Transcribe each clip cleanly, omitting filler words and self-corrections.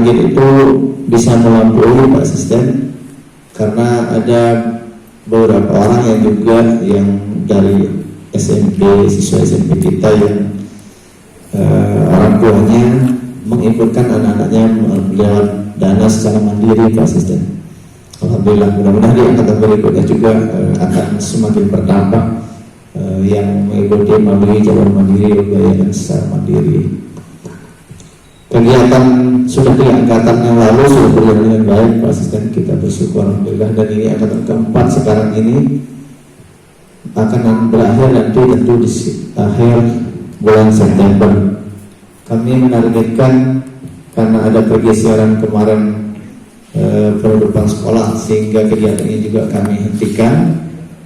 target itu bisa melampaui Pak Asisten, karena ada beberapa orang yang juga yang dari SMP, siswa SMP kita yang orang tuanya mengikutkan anak-anaknya lewat dana secara mandiri Pak Asisten. Alhamdulillah, mudah-mudahan di angkatan berikutnya juga akan semakin bertambah yang mengikuti melalui jalur mandiri, membayarkan secara mandiri. Kegiatan sudah di angkatan yang lalu sudah berjalan dengan baik Pak Asisten, kita bersyukur alhamdulillah, dan ini angkatan keempat sekarang ini akan berakhir nanti tentu di akhir bulan September. Kami menargetkan karena ada pergeseran kemarin penutupan sekolah sehingga kegiatan ini juga kami hentikan,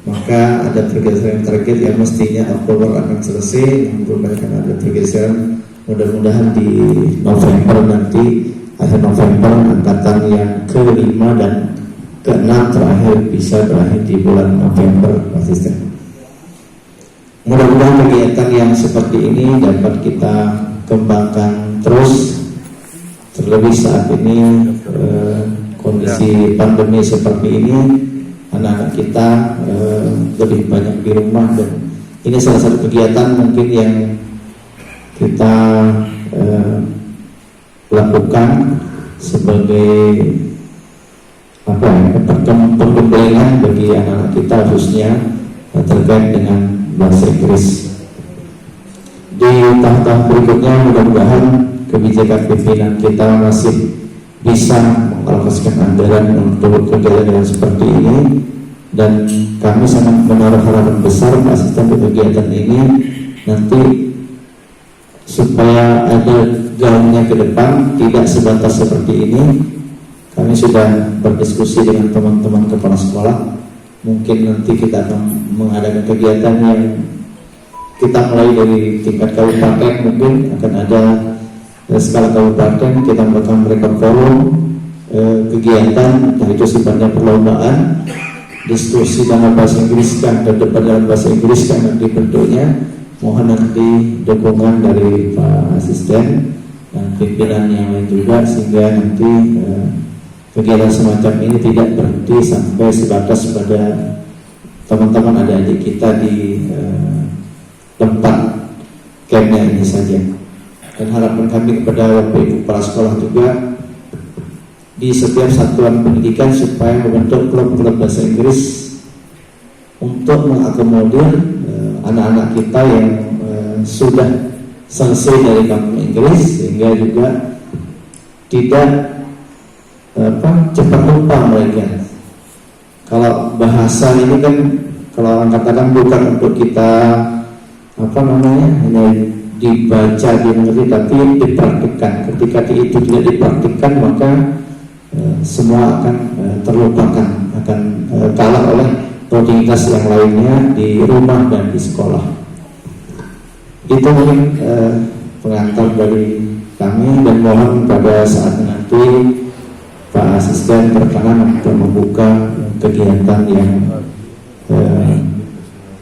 maka ada pergeseran target yang mestinya Oktober akan selesai, yang merupakan ada pergeseran mudah-mudahan di November nanti, akhir November angkatan yang ke-5 dan ke-6 terakhir bisa berakhir di bulan November Asisten. Mudah-mudahan kegiatan yang seperti ini dapat kita kembangkan terus, terlebih saat ini kondisi pandemi seperti ini, anak-anak kita lebih banyak di rumah, dan ini salah satu kegiatan mungkin yang kita lakukan sebagai penggembelengan bagi anak-anak kita, khususnya terkait dengan bahasa Inggris. Di tahap-tahap berikutnya mudah-mudahan kebijakan pimpinan kita masih bisa mengalokasikan anggaran untuk kegiatan seperti ini, dan kami sangat menaruh harapan besar Pak Asisten di kegiatan ini nanti supaya ada gaungnya ke depan, tidak sebatas seperti ini. Kami sudah berdiskusi dengan teman-teman kepala sekolah, mungkin nanti kita akan mengadakan kegiatan yang kita mulai dari tingkat kabupaten, mungkin akan ada skala kabupaten, kita melakukan mereka forum kegiatan, entah itu sifatnya perlombaan, diskusi dalam bahasa Inggris kan, dan debat dalam bahasa Inggris kan nanti bentuknya. Mohon nanti dukungan dari Pak Asisten dan pimpinan yang lain juga, sehingga nanti kegiatan semacam ini tidak berhenti sampai sebatas pada teman-teman adik-adik kita di tempat campnya ini saja. Dan harapan kami kepada Bapak Ibu kepala sekolah juga di setiap satuan pendidikan supaya membentuk klub-klub bahasa Inggris untuk mengakomodir anak-anak kita yang sudah selesai dari kampung Inggris, sehingga juga tidak cepat lupa mereka. Kalau bahasa ini kan, kalau orang katakan bukan untuk kita hanya dibaca, dimengerti, tapi dipraktikkan. Ketika itu tidak dipraktikkan, maka semua akan terlupakan, akan kalah oleh rutinitas yang lainnya di rumah dan di sekolah. Itu mungkin pengantar dari kami, dan mohon pada saat nanti Pak Asisten berkenan untuk membuka kegiatan yang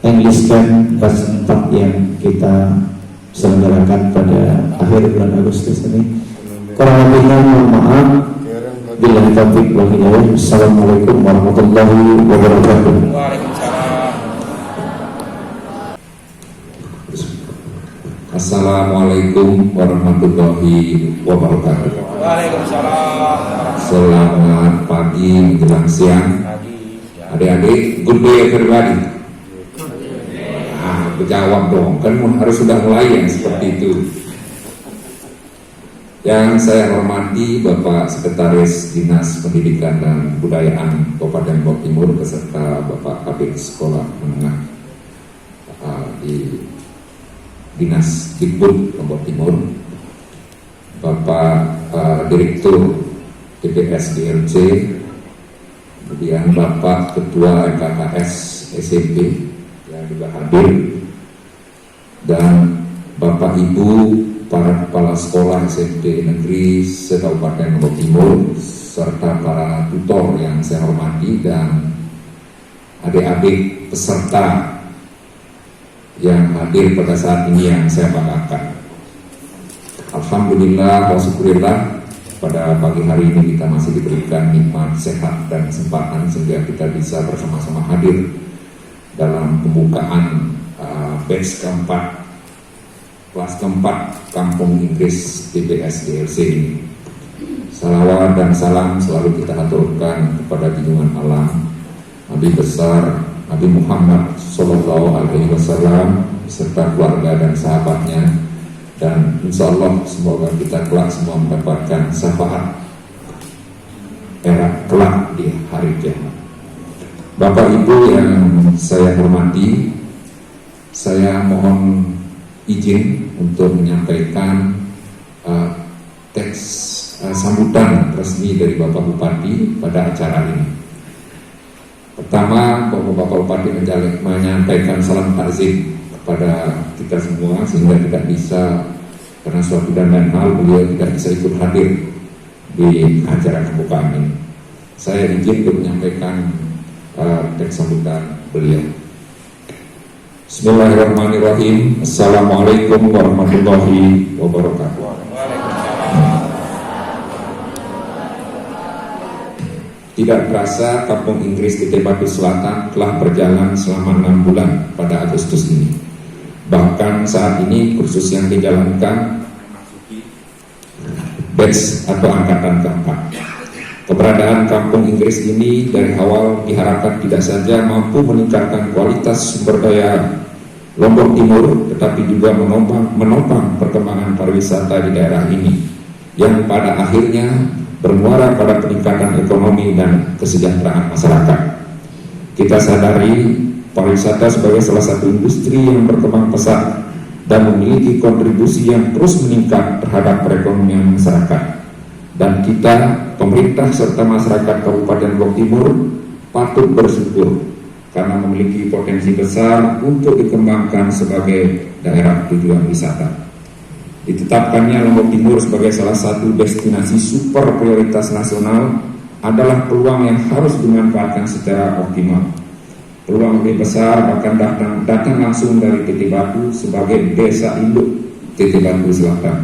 English Camp kelas 4 yang kita selenggarakan pada akhir bulan Agustus ini. Kurang lebihnya mohon maaf. Billahi taufiq wal hidayah. Assalamualaikum warahmatullahi wabarakatuh. Waalaikumsalam. Assalamualaikum warahmatullahi wabarakatuh. Waalaikumsalam. Selamat pagi menjelang siang. Adik-adik, good day everybody. Jawab dong, kan harus sudah mulai yang seperti itu. Yang saya hormati Bapak Sekretaris Dinas Pendidikan dan Kebudayaan Kabupaten Lombok Timur beserta Bapak Kabid Sekolah Menengah di Dinas Dikbud Lombok Timur, Bapak Direktur TPS DRC, kemudian Bapak Ketua MKKS SMP yang juga hadir, dan Bapak Ibu para kepala sekolah SMP negeri se-Kabupaten Lombok Timur, serta para tutor yang saya hormati, dan adik-adik peserta yang hadir pada saat ini yang saya banggakan. Alhamdulillah wa syukurillah, pada pagi hari ini kita masih diberikan nikmat, sehat, dan kesempatan sehingga kita bisa bersama-sama hadir dalam pembukaan batch keempat, kelas keempat Kampung Inggris TPS GLC ini. Salawat dan salam selalu kita aturkan kepada junjungan Allah Nabi besar Nabi Muhammad Sallallahu Alaihi Wasallam serta keluarga dan sahabatnya, dan insya Allah semoga kita kelak semua mendapatkan syafaat kelak di hari kiamat. Bapak Ibu yang saya hormati, saya mohon izin untuk menyampaikan teks sambutan resmi dari Bapak Bupati pada acara ini. Pertama, Bapak Bupati menyampaikan salam takzim kepada kita semua sehingga tidak bisa, karena suatu dan lain hal beliau tidak bisa ikut hadir di acara pembukaan ini. Saya izin untuk menyampaikan teks sambutan beliau. Bismillahirrahmanirrahim. Assalamualaikum warahmatullahi wabarakatuh. Tidak terasa Kampung Inggris Titik Batu Selatan telah berjalan selama 6 bulan pada Agustus ini. Bahkan saat ini kursus yang dijalankan batch atau angkatan keempat. Keberadaan Kampung Inggris ini dari awal diharapkan tidak saja mampu meningkatkan kualitas sumber daya Lombok Timur, tetapi juga menopang perkembangan pariwisata di daerah ini, yang pada akhirnya bermuara pada peningkatan ekonomi dan kesejahteraan masyarakat. Kita sadari pariwisata sebagai salah satu industri yang berkembang pesat dan memiliki kontribusi yang terus meningkat terhadap perekonomian masyarakat. Dan kita, pemerintah serta masyarakat Kabupaten Lombok Timur patut bersyukur karena memiliki potensi besar untuk dikembangkan sebagai daerah tujuan wisata. Ditetapkannya Lombok Timur sebagai salah satu destinasi super prioritas nasional adalah peluang yang harus dimanfaatkan secara optimal. Peluang lebih besar bahkan datang langsung dari Titik Batu sebagai desa induk Titik Batu Selatan.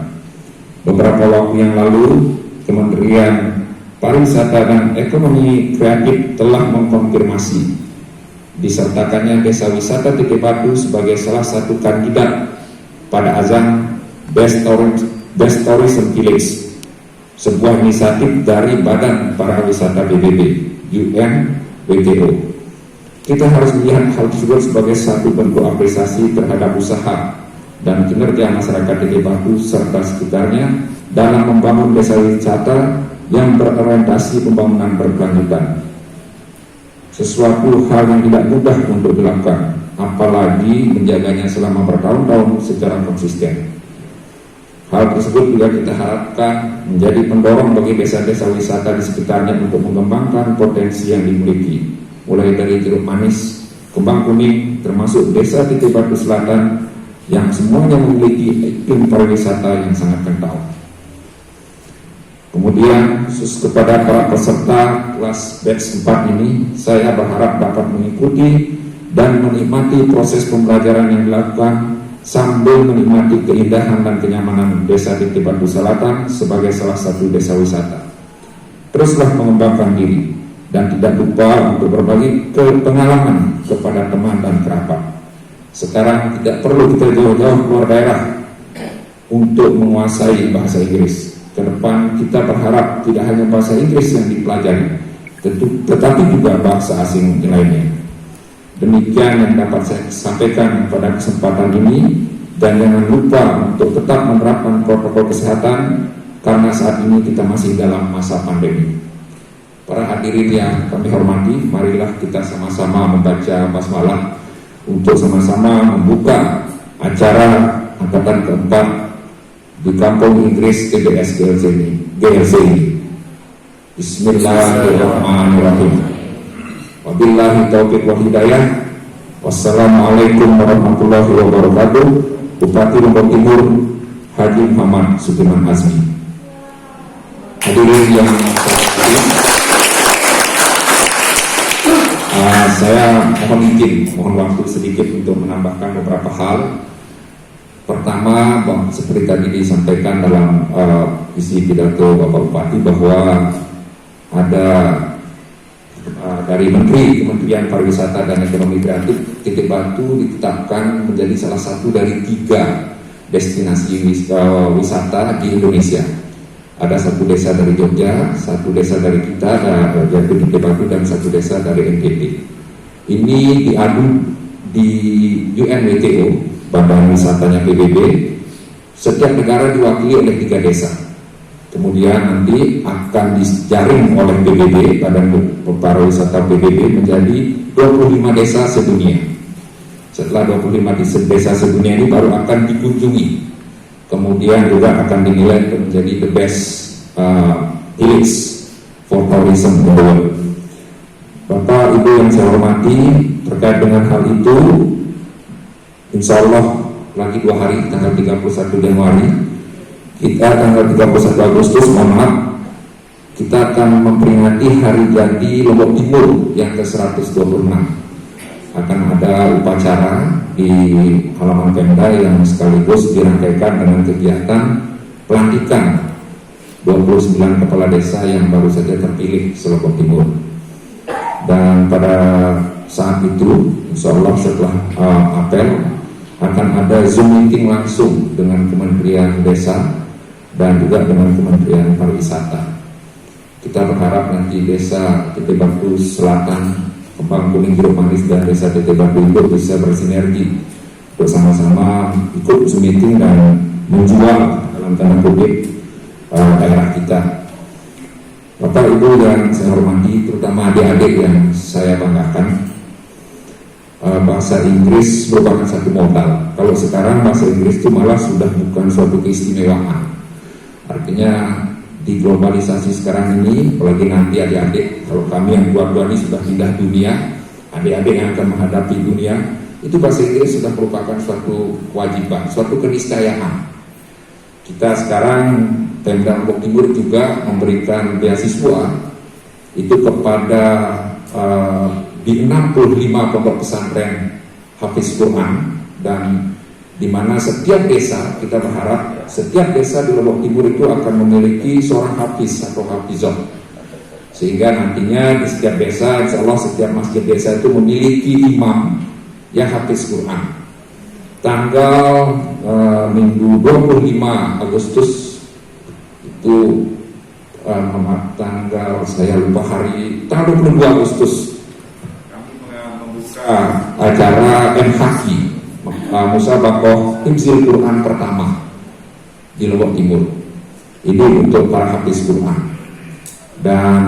Beberapa waktu yang lalu, Kementerian Pariwisata dan Ekonomi Kreatif telah mengkonfirmasi disertakannya Desa Wisata Titik Batu sebagai salah satu kandidat pada ajang Best Tourism Village, sebuah inisiatif dari Badan Pariwisata PBB UNWTO. Kita harus melihat hal tersebut sebagai satu bentuk apresiasi terhadap usaha dan kinerja masyarakat Titik Batu serta sekitarnya dalam membangun desa wisata yang berorientasi pembangunan berkelanjutan. Sesuatu hal yang tidak mudah untuk dilakukan, apalagi menjaganya selama bertahun-tahun secara konsisten. Hal tersebut juga kita harapkan menjadi pendorong bagi desa-desa wisata di sekitarnya untuk mengembangkan potensi yang dimiliki, mulai dari Jeruk Manis, Kembang Kuning, termasuk Desa Titik Batu Selatan yang semuanya memiliki iklim pariwisata yang sangat kental. Kemudian khusus kepada para peserta kelas batch 4 ini, saya berharap dapat mengikuti dan menikmati proses pembelajaran yang dilakukan sambil menikmati keindahan dan kenyamanan Desa Titik Batu Selatan sebagai salah satu desa wisata. Teruslah mengembangkan diri dan tidak lupa untuk berbagi pengalaman kepada teman dan kerabat. Sekarang tidak perlu kita jauh-jauh keluar daerah untuk menguasai bahasa Inggris. Ke depan kita berharap tidak hanya bahasa Inggris yang dipelajari, tetapi juga bahasa asing lainnya. Demikian yang dapat saya sampaikan pada kesempatan ini, dan jangan lupa untuk tetap menerapkan protokol kesehatan karena saat ini kita masih dalam masa pandemi. Para hadirin yang kami hormati, marilah kita sama-sama membaca basmalah untuk sama-sama membuka acara angkatan keempat di Kampung Inggris TPS GLC ini. Bismillahirrahmanirrahim. Wabillahi taufiq wal hidayah. Wassalamualaikum warahmatullahi wabarakatuh. Bupati Lombok Timur Haji Muhammad Sudirman Azmi. Hadirin yang saya mohon izin, mohon waktu sedikit untuk menambahkan beberapa hal. pertama, seperti tadi disampaikan dalam isi pidato Bapak Bupati bahwa ada dari Kementerian Pariwisata dan Ekonomi Kreatif, Titik Batu ditetapkan menjadi salah satu dari 3 destinasi wisata di Indonesia. Ada 1 desa dari Jogja, 1 desa dari kita, yaitu Titik Batu, dan 1 desa dari NTT. Ini diadu di UNWTO, Badan Wisatanya PBB. Setiap negara diwakili oleh 3 desa. Kemudian nanti akan dijaring oleh PBB, Badan Pariwisata PBB, menjadi 25 desa sedunia. Setelah 25 desa sedunia ini baru akan dikunjungi. Kemudian juga akan dinilai menjadi the best village for tourism in the world. Bapak Ibu yang saya hormati, terkait dengan hal itu, insya Allah lagi 2 hari, tanggal 31 Januari, kita tanggal 31 Agustus, kita akan memperingati hari jadi Lombok Timur yang ke-126. Akan ada upacara di halaman Pemda yang sekaligus dirangkaikan dengan kegiatan pelantikan 29 kepala desa yang baru saja terpilih se-Lombok Timur. Dan pada saat itu, insya Allah setelah apel, akan ada Zoom meeting langsung dengan Kementerian Desa dan juga dengan Kementerian Pariwisata. Kita berharap nanti desa Titik Batu Selatan, Kembang Kuning, Jeruk Manis, dan desa Titik Batu itu bisa bersinergi bersama-sama ikut Zoom meeting dan menjual dalam tanda kutip daerah kita. Bapak Ibu yang saya hormati, terutama adik-adik yang saya banggakan, bahasa Inggris merupakan satu modal. Kalau sekarang bahasa Inggris itu malah sudah bukan suatu keistimewaan. Artinya di globalisasi sekarang ini, apalagi nanti adik-adik, kalau kami yang dua-dua ini sudah pindah dunia, adik-adik yang akan menghadapi dunia, itu bahasa Inggris sudah merupakan suatu kewajiban, suatu keniscayaan. Kita sekarang Pemda Lombok Timur juga memberikan beasiswa itu kepada di 65 pondok pesantren Hafiz Quran, dan di mana setiap desa, kita berharap setiap desa di Lombok Timur itu akan memiliki seorang hafiz atau hafizah, sehingga nantinya di setiap desa, insya Allah setiap masjid desa itu memiliki imam yang hafiz Quran. Tanggal Minggu 25 Agustus itu tanggal saya lupa hari, tanggal 22 Agustus kami membuka acara MHQ, Musabaqah Hifzil Quran pertama di Lombok Timur. Ini untuk para hafiz Quran, dan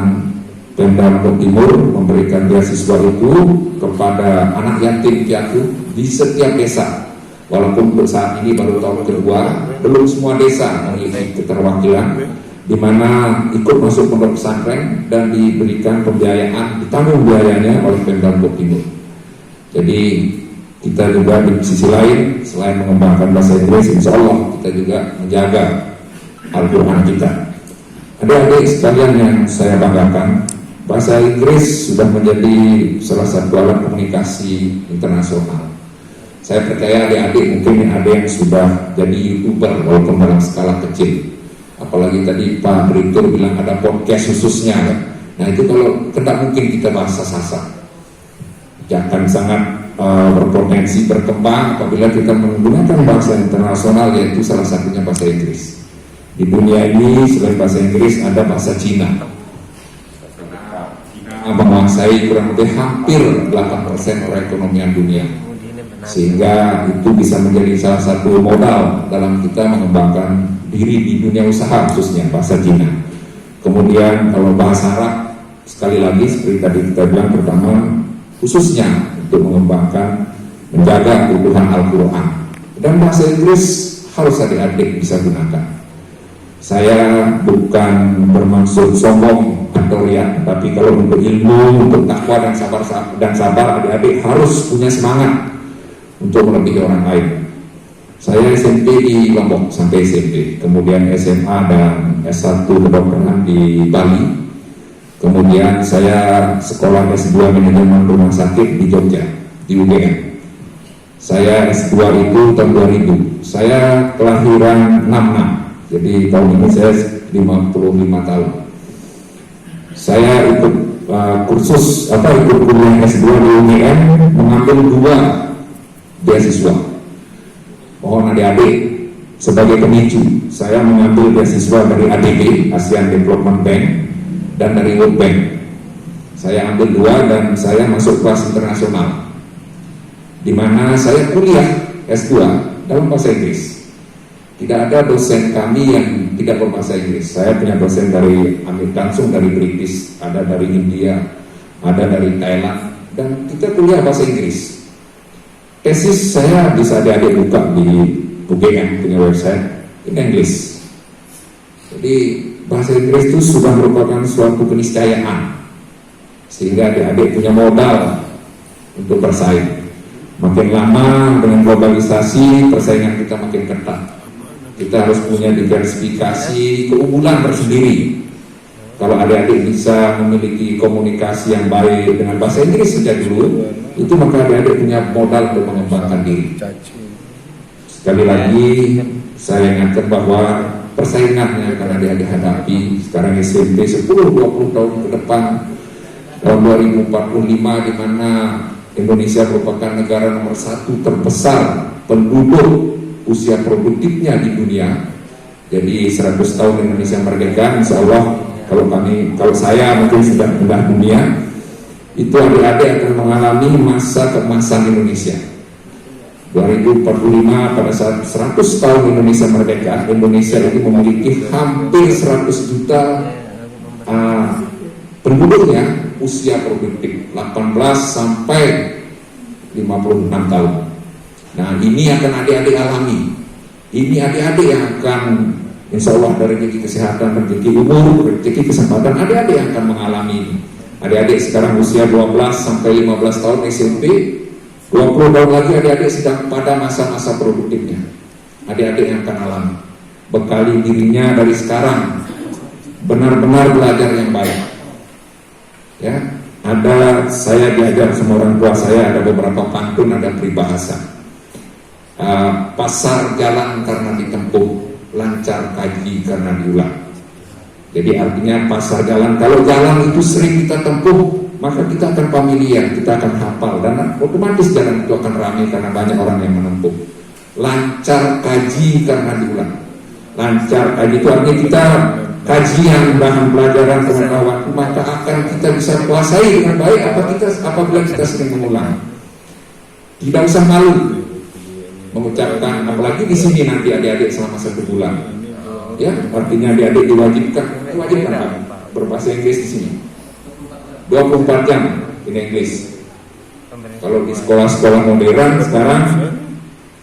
Pemda Lombok Timur memberikan beasiswa itu kepada anak yatim piatu di setiap desa. Walaupun untuk saat ini baru tahun kedua, belum semua desa memiliki keterwakilan di mana ikut masuk pondok pesantren dan diberikan pembiayaan, ditanggung biayanya oleh Pemda Lombok Timur. Jadi kita juga di sisi lain, selain mengembangkan bahasa Inggris, insya Allah kita juga menjaga Al-Quran kita. Adik-adik sekalian yang saya banggakan, bahasa Inggris sudah menjadi salah satu alat komunikasi internasional. Saya percaya adik-adik mungkin ada yang sudah jadi YouTuber walaupun dalam skala kecil. Apalagi tadi Pak Direktur bilang ada podcast khususnya. Nah itu kalau tidak mungkin kita bahasa sasak, akan sangat berpotensi berkembang apabila kita menggunakan bahasa internasional, yaitu salah satunya bahasa Inggris. Di dunia ini selain bahasa Inggris ada bahasa Cina. Cina menguasai kurang lebih hampir 8% perekonomian dunia, sehingga itu bisa menjadi salah satu modal dalam kita mengembangkan diri di dunia usaha, khususnya bahasa Cina. Kemudian kalau bahasa Arab, sekali lagi seperti tadi kita bilang, pertama khususnya untuk mengembangkan, menjaga keutuhan Al-Quran. Dan bahasa Inggris harus adik-adik bisa gunakan. Saya bukan bermaksud sombong atau riak, tapi kalau untuk ilmu, untuk takwa dan sabar, adik-adik harus punya semangat untuk melebihi orang lain. Saya SMP di Lombok sampai SMP, kemudian SMA dan S1 kedokteran di Bali, kemudian saya sekolah S2 manajemen rumah sakit di Jogja, di UGM. Saya S2 itu tahun 2000. Saya kelahiran 66. Jadi tahun ini saya 55 tahun. Saya ikut ikut kuliah S2 di UGM, mengambil 2 beasiswa. Mohon adik-adik sebagai pemicu, saya mengambil beasiswa dari ADB, Asian Development Bank, dan dari World Bank. Saya ambil 2 dan saya masuk kelas internasional, di mana saya kuliah S2 dalam bahasa Inggris. Tidak ada dosen kami yang tidak berbahasa Inggris. Saya punya dosen dari Amerika, langsung dari British, ada dari India, ada dari Thailand, dan kita kuliah bahasa Inggris. Tesis saya bisa adik-adik buka di UGM punya website, in English. Jadi bahasa Inggris itu sudah merupakan suatu keniscayaan, sehingga adik-adik punya modal untuk bersaing. Makin lama dengan globalisasi, persaingan kita makin ketat. Kita harus punya diversifikasi keunggulan tersendiri. Kalau adik-adik bisa memiliki komunikasi yang baik dengan bahasa Inggris sejak dulu, itu maka adik-adik punya modal untuk mengembangkan diri. Sekali lagi saya ingatkan bahwa persaingan yang akan adik-adik hadapi sekarang SMP 10-20 tahun ke depan, tahun 2045, di mana Indonesia merupakan negara nomor 1 terbesar penduduk usia produktifnya di dunia. Jadi 100 tahun Indonesia merdeka, insya Allah kalau saya mungkin sudah pindah dunia, itu adik-adik akan mengalami masa keemasan Indonesia. 2045 pada saat 100 tahun Indonesia merdeka, Indonesia itu memiliki hampir 100 juta penduduknya usia produktif 18 sampai 56 tahun. Nah, ini akan adik-adik alami. Ini adik-adik yang akan insya Allah dari rezeki kesehatan, rezeki umur, rezeki kesempatan, adik-adik yang akan mengalami ini. Adik-adik sekarang usia 12 sampai 15 tahun SMP, 20 tahun lagi adik-adik sedang pada masa-masa produktifnya. Adik-adik yang akan alami. Bekali dirinya dari sekarang, benar-benar belajar yang baik. Ya, saya diajar sama orang tua saya, ada beberapa pantun, ada peribahasa. Pasar jalan karena ditempuh, lancar kaji karena diulang. Jadi artinya pasar jalan, kalau jalan itu sering kita tempuh, maka kita akan familiar, kita akan hafal, dan otomatis jalan itu akan ramai karena banyak orang yang menempuh. Lancar kaji karena diulang. Lancar kaji itu artinya kita kajian bahan pelajaran pengetahuan, maka akan kita bisa kuasai dengan baik apabila kita sering mengulang. Tidak usah malu mengucapkan, apalagi di sini nanti adik-adik selama 1 bulan, ya artinya adik-adik diwajibkan berbahasa Inggris di sini 24 jam in Inggris. Kalau di sekolah-sekolah modern sekarang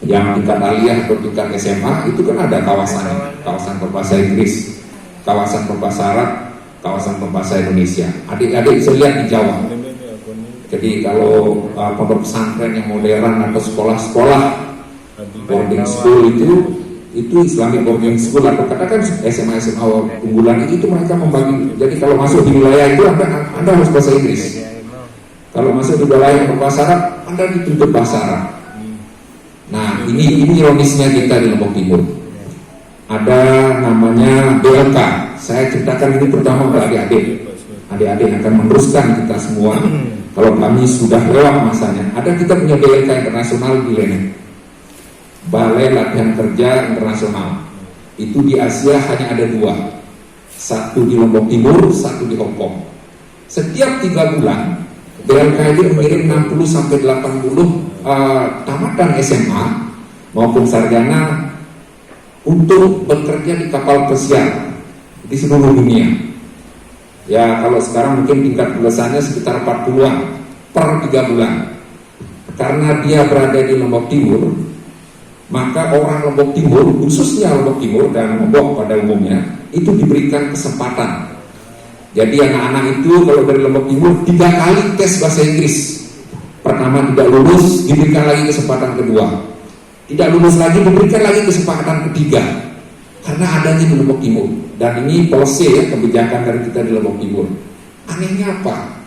yang tingkat aliyah atau tingkat SMA itu kan ada kawasan berbahasa Inggris, kawasan berbahasa Arab, kawasan berbahasa Indonesia. Adik-adik bisa lihat di Jawa. Jadi kalau pondok pesantren yang modern atau sekolah-sekolah boarding school itu Islamic boarding school atau katakan SMA unggulan itu mereka membagi. Jadi kalau masuk di wilayah itu Anda harus bahasa Inggris. Kalau masuk di wilayah yang berbahasa Arab, Anda dituntut bahasa Arab. Nah, ini ironisnya kita di Lombok Timur. Ada namanya BLK. Saya ceritakan ini pertama ke adik-adik. Adik-adik akan meneruskan kita semua. Kalau kami sudah lewat masanya, ada kita punya BLK internasional di Lene. Balai Latihan Kerja Internasional. Itu di Asia hanya ada 2. Satu di Lombok Timur, satu di Hong Kong. Setiap 3 bulan, BLK itu mengirim 60 sampai 80 tamatan SMA maupun sarjana untuk bekerja di kapal pesiar di seluruh dunia. Ya, kalau sekarang mungkin tingkat lulusannya sekitar 40-an per 3 bulan. Karena dia berada di Lombok Timur, maka orang Lombok Timur, khususnya Lombok Timur dan Lombok pada umumnya, itu diberikan kesempatan. Jadi anak-anak itu kalau dari Lombok Timur 3 kali tes bahasa Inggris. Pertama tidak lulus, diberikan lagi kesempatan kedua. Tidak lulus lagi, diberikan lagi kesempatan ketiga. Karena adanya di Lombok Timur. Dan ini policy ya, kebijakan dari kita di Lombok Timur. Anehnya apa?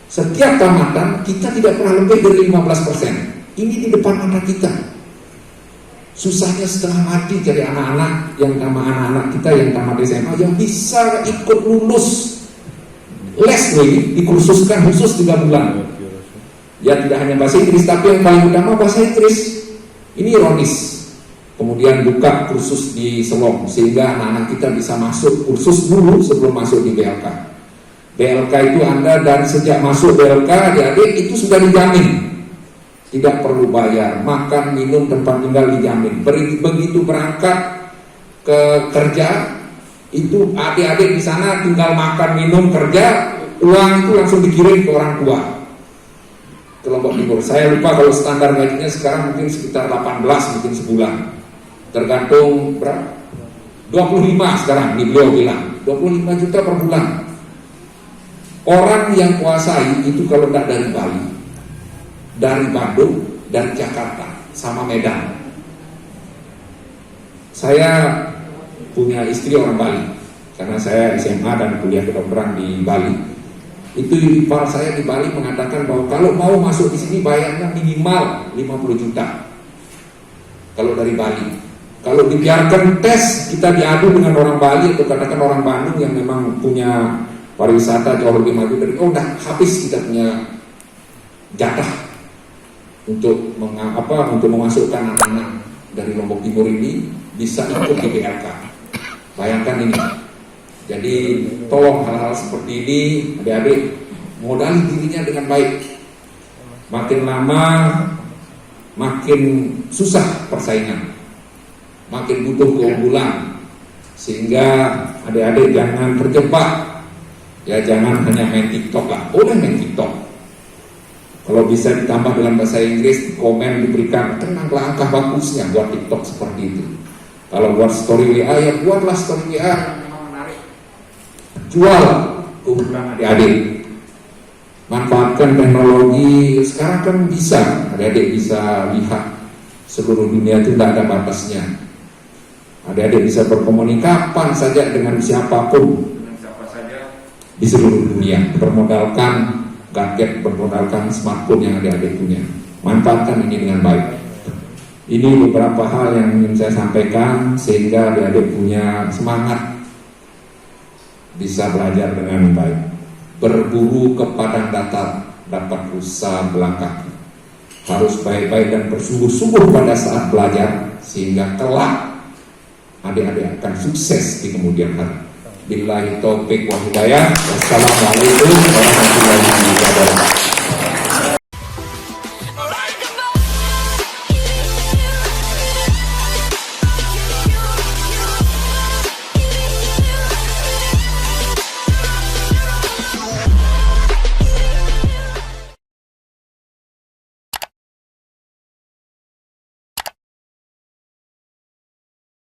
Setiap tamatan kita tidak pernah lebih dari 15%. Ini di depan mata kita. Susahnya setengah mati cari anak-anak kita yang tamat SMA yang bisa ikut lulus les loh, ini dikursuskan khusus 3 bulan. Ya tidak hanya bahasa Inggris, tapi yang paling utama bahasa Inggris. Ini ironis. Kemudian buka kursus di Selong sehingga anak-anak kita bisa masuk kursus dulu sebelum masuk di BLK. BLK itu Anda dari sejak masuk BLK adik-adik itu sudah dijamin. Tidak perlu bayar, makan, minum, tempat tinggal dijamin. Begitu berangkat ke kerja, itu adik-adik di sana tinggal makan, minum, kerja, uang itu langsung dikirim ke orang tua. Ke Lombok Timur. Saya lupa kalau standar gajinya sekarang mungkin sekitar 18 mungkin sebulan. Tergantung berapa? 25 sekarang, nih beliau bilang 25 juta per bulan. Orang yang kuasai itu kalau tidak dari Bali, dari Bandung, dari Jakarta, sama Medan. Saya punya istri orang Bali, karena saya SMA dan kuliah kedokteran di Bali. Itu ipar saya di Bali mengatakan bahwa kalau mau masuk di sini bayarnya minimal 50 juta. Kalau dari Bali. Kalau dibiarkan tes, kita diadu dengan orang Bali atau katakan orang Bandung yang memang punya pariwisata jauh lebih maju dari, udah habis kita punya jatah untuk memasukkan anak-anak dari Lombok Timur ini bisa ikut di BLK. Bayangkan ini. Jadi tolong hal-hal seperti ini adik-adik modali dirinya dengan baik. Makin lama makin susah persaingan, makin butuh keunggulan, sehingga adik-adik jangan terjebak. Ya jangan hanya main TikTok lah. Udah main TikTok. Kalau bisa ditambah dalam bahasa Inggris, komen diberikan, tenang langkah bagusnya buat TikTok seperti itu. Kalau buat story WA, ya buatlah story WA yang memang menarik. Jual keunggulan adik-adik. Manfaatkan teknologi. Sekarang kan bisa, adik-adik bisa lihat seluruh dunia itu tidak ada batasnya. Adik-adik bisa berkomunikasi kapan saja dengan siapapun, dengan siapa saja di seluruh dunia. Bermodalkan gadget, bermodalkan smartphone yang adik-adik punya. Manfaatkan ini dengan baik. Ini beberapa hal yang ingin saya sampaikan sehingga adik-adik punya semangat bisa belajar dengan baik. Berburu ke padang datar dapat rusa belakang. Harus baik-baik dan bersungguh-sungguh pada saat belajar sehingga kelak adik-adik akan sukses di kemudian hari. Billahi taufiq wa hidayah. Wassalamualaikum warahmatullahi wabarakatuh.